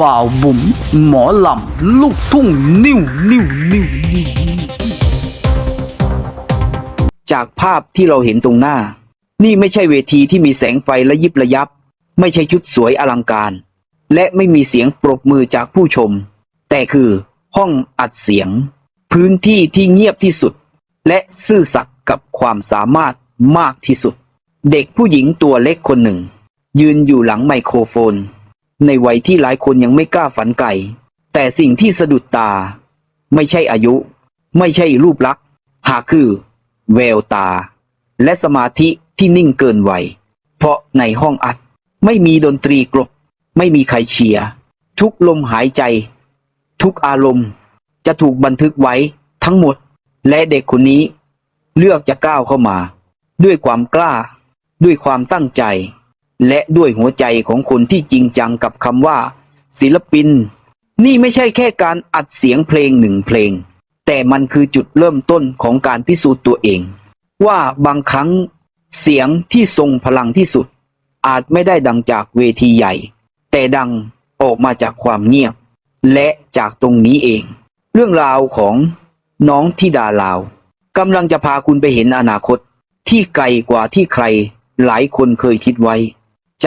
บ่าวบุ๋มหมอลำลูกทุ่งนิ้วจากภาพที่เราเห็นตรงหน้านี่ไม่ใช่เวทีที่มีแสงไฟระยิบระยับไม่ใช่ชุดสวยอลังการและไม่มีเสียงปรบมือจากผู้ชมแต่คือห้องอัดเสียงพื้นที่ที่เงียบที่สุดและซื่อสัตย์กับความสามารถมากที่สุดเด็กผู้หญิงตัวเล็กคนหนึ่งยืนอยู่หลังไมโครโฟนในวัยที่หลายคนยังไม่กล้าฝันไกลแต่สิ่งที่สะดุดตาไม่ใช่อายุไม่ใช่รูปลักษณ์หากคือแววตาและสมาธิที่นิ่งเกินวัยเพราะในห้องอัดไม่มีดนตรีกลบไม่มีใครเชียร์ทุกลมหายใจทุกอารมณ์จะถูกบันทึกไว้ทั้งหมดและเด็กคนนี้เลือกจะก้าวเข้ามาด้วยความกล้าด้วยความตั้งใจและด้วยหัวใจของคนที่จริงจังกับคำว่าศิลปินนี่ไม่ใช่แค่การอัดเสียงเพลงหนึ่งเพลงแต่มันคือจุดเริ่มต้นของการพิสูจน์ตัวเองว่าบางครั้งเสียงที่ทรงพลังที่สุดอาจไม่ได้ดังจากเวทีใหญ่แต่ดังออกมาจากความเงียบและจากตรงนี้เองเรื่องราวของน้องธิดาลาวกำลังจะพาคุณไปเห็นอนาคตที่ไกลกว่าที่ใครหลายคนเคยคิดไว้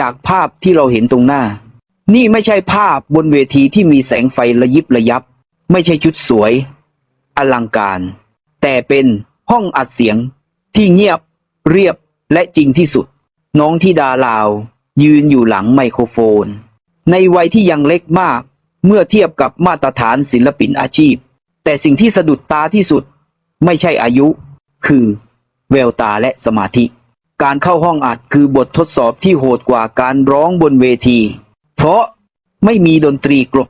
จากภาพที่เราเห็นตรงหน้านี่ไม่ใช่ภาพบนเวทีที่มีแสงไฟระยิบระยับไม่ใช่ชุดสวยอลังการแต่เป็นห้องอัดเสียงที่เงียบเรียบและจริงที่สุดน้องธิดาลาวยืนอยู่หลังไมโครโฟนในวัยที่ยังเล็กมากเมื่อเทียบกับมาตรฐานศิลปินอาชีพแต่สิ่งที่สะดุดตาที่สุดไม่ใช่อายุคือแววตาและสมาธิการเข้าห้องอัดคือบททดสอบที่โหดกว่าการร้องบนเวทีเพราะไม่มีดนตรีกลบ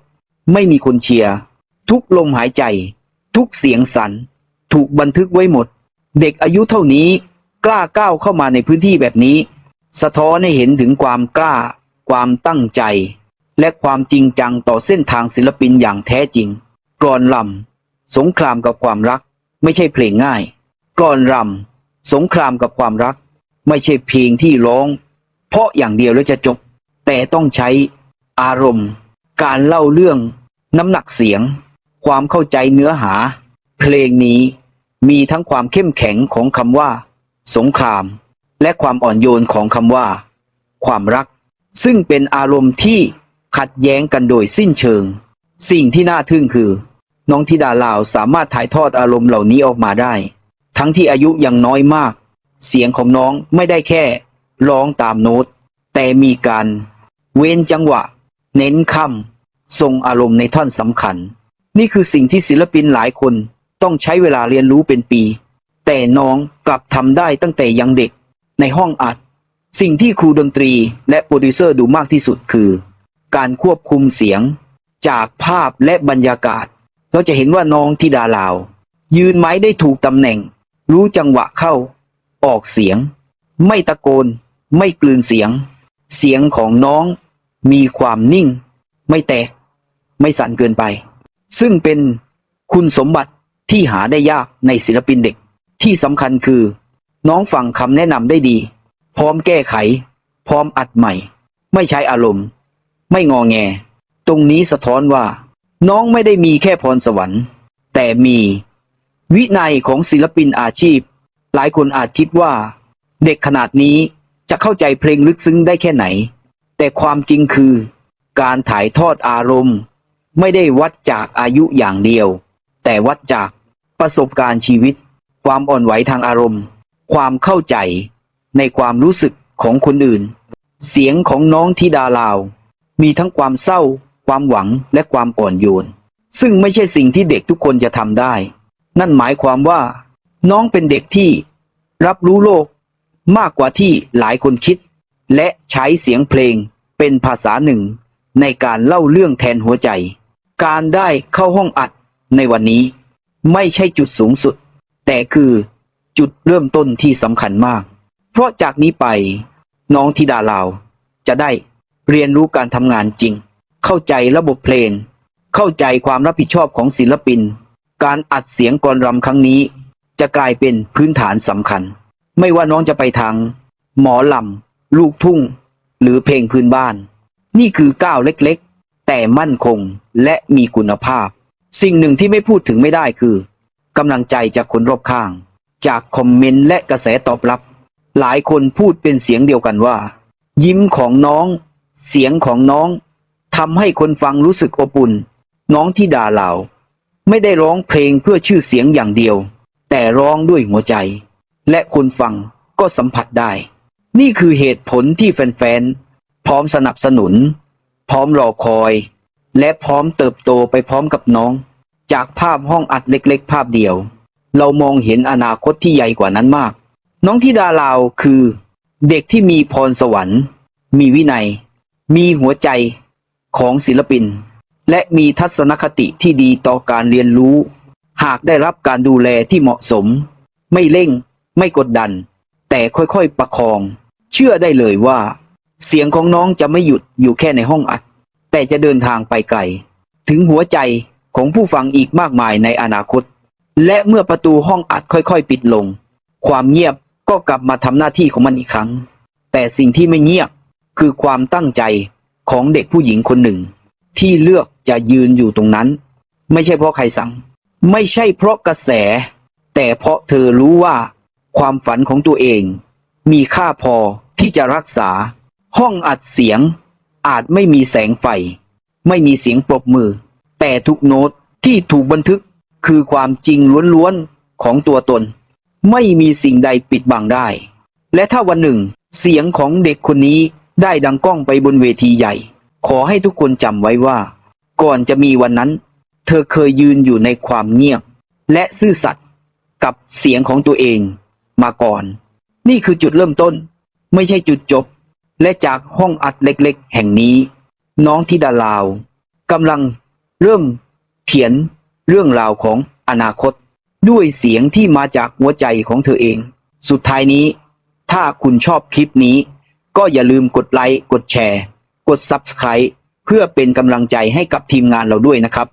ไม่มีคนเชียร์ทุกลมหายใจทุกเสียงสั่นถูกบันทึกไว้หมดเด็กอายุเท่านี้กล้าก้าวเข้ามาในพื้นที่แบบนี้สะท้อนให้เห็นถึงความกล้าความตั้งใจและความจริงจังต่อเส้นทางศิลปินอย่างแท้จริงกลอนรำสงครามกับความรักไม่ใช่เพลงง่ายกลอนรำสงครามกับความรักไม่ใช่เพลงที่ร้องเพราะอย่างเดียวแล้วจะจบแต่ต้องใช้อารมณ์การเล่าเรื่องน้ำหนักเสียงความเข้าใจเนื้อหาเพลงนี้มีทั้งความเข้มแข็งของคำว่าสงครามและความอ่อนโยนของคำว่าความรักซึ่งเป็นอารมณ์ที่ขัดแย้งกันโดยสิ้นเชิงสิ่งที่น่าทึ่งคือน้องธิดาลาวสามารถถ่ายทอดอารมณ์เหล่านี้ออกมาได้ทั้งที่อายุยังน้อยมากเสียงของน้องไม่ได้แค่ร้องตามโน้ตแต่มีการเว้นจังหวะเน้นคำทรงอารมณ์ในท่อนสำคัญนี่คือสิ่งที่ศิลปินหลายคนต้องใช้เวลาเรียนรู้เป็นปีแต่น้องกลับทำได้ตั้งแต่ยังเด็กในห้องอัดสิ่งที่ครูดนตรีและโปรดิวเซอร์ดูมากที่สุดคือการควบคุมเสียงจากภาพและบรรยากาศเราจะเห็นว่าน้องธิดาลาวยืนไม้ได้ถูกตำแหน่งรู้จังหวะเข้าออกเสียงไม่ตะโกนไม่กลืนเสียงเสียงของน้องมีความนิ่งไม่แตกไม่สั่นเกินไปซึ่งเป็นคุณสมบัติที่หาได้ยากในศิลปินเด็กที่สำคัญคือน้องฟังคำแนะนำได้ดีพร้อมแก้ไขพร้อมอัดใหม่ไม่ใช้อารมณ์ไม่งอแงตรงนี้สะท้อนว่าน้องไม่ได้มีแค่พรสวรรค์แต่มีวินัยของศิลปินอาชีพหลายคนอาจคิดว่าเด็กขนาดนี้จะเข้าใจเพลงลึกซึ้งได้แค่ไหนแต่ความจริงคือการถ่ายทอดอารมณ์ไม่ได้วัดจากอายุอย่างเดียวแต่วัดจากประสบการณ์ชีวิตความอ่อนไหวทางอารมณ์ความเข้าใจในความรู้สึกของคนอื่นเสียงของน้องธิดาลาวมีทั้งความเศร้าความหวังและความอ่อนโยนซึ่งไม่ใช่สิ่งที่เด็กทุกคนจะทำได้นั่นหมายความว่าน้องเป็นเด็กที่รับรู้โลกมากกว่าที่หลายคนคิดและใช้เสียงเพลงเป็นภาษาหนึ่งในการเล่าเรื่องแทนหัวใจการได้เข้าห้องอัดในวันนี้ไม่ใช่จุดสูงสุดแต่คือจุดเริ่มต้นที่สำคัญมากเพราะจากนี้ไปน้องธิดาลาวจะได้เรียนรู้การทำงานจริงเข้าใจระบบเพลงเข้าใจความรับผิดชอบของศิลปินการอัดเสียงกลอนรำครั้งนี้จะกลายเป็นพื้นฐานสำคัญไม่ว่าน้องจะไปทางหมอลำลูกทุ่งหรือเพลงพื้นบ้านนี่คือก้าวเล็กๆแต่ แต่มั่นคงและมีคุณภาพ สิ่งหนึ่งที่ไม่พูดถึงไม่ได้คือกำลังใจจากคนรอบข้างจากคอมเมนต์และกระแสตอบรับหลายคนพูดเป็นเสียงเดียวกันว่ายิ้มของน้องเสียงของน้องทำให้คนฟังรู้สึกอบอุ่นน้องธิดาเราไม่ได้ร้องเพลงเพื่อชื่อเสียงอย่างเดียวแต่ร้องด้วยหัวใจและคนฟังก็สัมผัสได้นี่คือเหตุผลที่แฟนๆพร้อมสนับสนุนพร้อมรอคอยและพร้อมเติบโตไปพร้อมกับน้องจากภาพห้องอัดเล็กๆภาพเดียวเรามองเห็นอนาคตที่ใหญ่กว่านั้นมากน้องธิดาลาวคือเด็กที่มีพรสวรรค์มีวินัยมีหัวใจของศิลปินและมีทัศนคติที่ดีต่อการเรียนรู้หากได้รับการดูแลที่เหมาะสมไม่เร่งไม่กดดันแต่ค่อยๆประคองเชื่อได้เลยว่าเสียงของน้องจะไม่หยุดอยู่แค่ในห้องอัดแต่จะเดินทางไปไกลถึงหัวใจของผู้ฟังอีกมากมายในอนาคตและเมื่อประตูห้องอัดค่อยๆปิดลงความเงียบก็กลับมาทำหน้าที่ของมันอีกครั้งแต่สิ่งที่ไม่เงียบคือความตั้งใจของเด็กผู้หญิงคนหนึ่งที่เลือกจะยืนอยู่ตรงนั้นไม่ใช่เพราะใครสั่งไม่ใช่เพราะกระแสแต่เพราะเธอรู้ว่าความฝันของตัวเองมีค่าพอที่จะรักษาห้องอัดเสียงอาจไม่มีแสงไฟไม่มีเสียงปรบมือแต่ทุกโน้ตที่ถูกบันทึกคือความจริงล้วนๆของตัวตนไม่มีสิ่งใดปิดบังได้และถ้าวันหนึ่งเสียงของเด็กคนนี้ได้ดังก้องไปบนเวทีใหญ่ขอให้ทุกคนจำไว้ว่าก่อนจะมีวันนั้นเธอเคยยืนอยู่ในความเงียบและซื่อสัตย์กับเสียงของตัวเองมาก่อนนี่คือจุดเริ่มต้นไม่ใช่จุดจบและจากห้องอัดเล็กๆแห่งนี้น้องธิดาลาวกำลังเริ่มเขียนเรื่องราวของอนาคตด้วยเสียงที่มาจากหัวใจของเธอเองสุดท้ายนี้ถ้าคุณชอบคลิปนี้ก็อย่าลืมกดไลค์กดแชร์กด Subscribe เพื่อเป็นกำลังใจให้กับทีมงานเราด้วยนะครับ